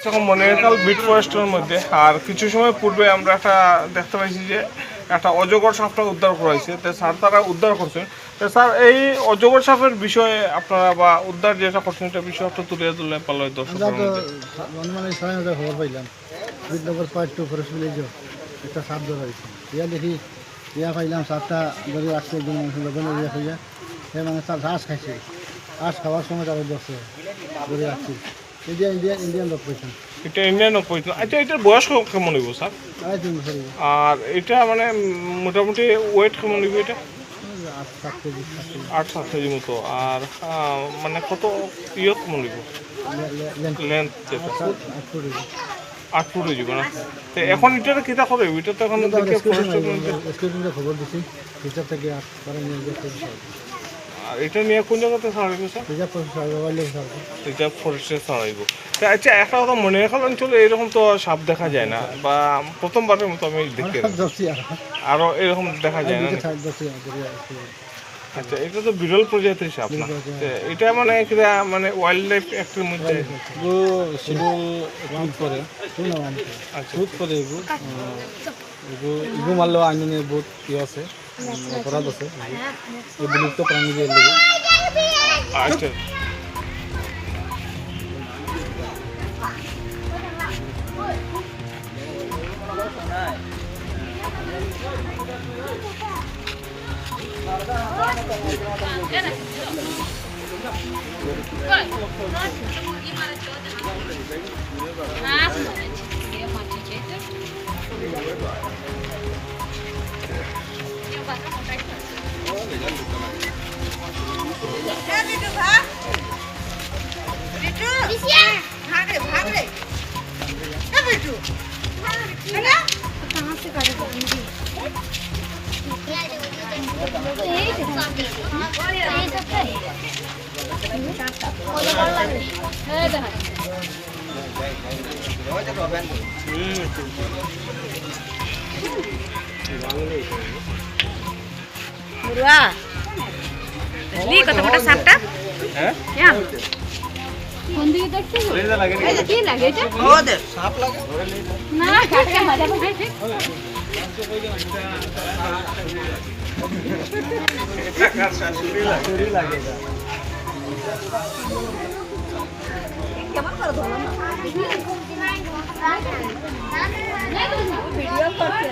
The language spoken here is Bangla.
এখন মনিহারখাল বিট ফরেস্টের মধ্যে আর কিছু সময় পূর্বে আমরা একটা দেখতে পাইছি যে একটা অজগর সাপটা উদ্ধার করা হয়েছে। তো স্যার তারা উদ্ধার করছেন। তো স্যার এই অজগর সাপের বিষয়ে আপনারা বা উদ্ধার যেটা করছেন এটা বিষয় একটু তুলে তুলে পারলো দর্শকদের মধ্যে। মানে 6,000 খবর পাইলাম বিদ্যাপুর পার্ট 2 ফরেস্ট ভিলেজও একটা সাপ ধরা হয়েছে। ইয়া দেখি ইয়া পাইলাম সাপটা ধরে রাখছে একজন মানুষ লবণে ইয়া হয়ে সে মানে তার ঘাস খাইছে। ঘাস খাওয়ার সময় তারা ধরছে ধরে রাখছি। ইন্ডিয়ান লোক পেয়েছেন। এটা ইন্ডিয়ান পয়সা। আচ্ছা এটার বয়স কেমন হইব স্যার? 3.5 বছর। আর এটা মানে মোটামুটি ওয়েট কেমন হইব এটা? 8-7 কেজি। 8-7 কেজি মতো। আর মানে কত ইয়ে কেমন হইব? লেন্থ যেটা 8 ফুট হয়ে যাবে না? তো এখন এটা কিতা করে? এটা তো এখন দেখে স্কুলে খবর দিছি টিচার থেকে পরে নিয়ে যেতে বিষয়। আর এটা নিয়ে কোন জায়গাতে ছাড়াইব স্যার? রিজার্ভ ফরেস্টে ছাড়াইব। তো আচ্ছা একটা কথা মনিহারখাল অঞ্চলে এরকম তো সাপ দেখা যায় না, বা প্রথমবারের মতো আমি দেখি আরও এরকম দেখা যায় না। আচ্ছা এটা তো বিরল প্রজাতির সাপ না? এটা মানে কিনা মানে ওয়াইল্ড লাইফ অ্যাক্টের মধ্যে আচ্ছা এগু মারলে আইনে বহুত ইয়ে আছে, অপরাধ আছে, এই বিলুপ্ত প্রাণী দিয়ে লেগে। আচ্ছা কত বড় সাপটা? হ্যাঁ কোন দিকে দেখছিস? কি লাগে এটা? সাপ লাগে না কাটতে মজা পাই। কেমন করে ধরলাম না? ভিডিও করতে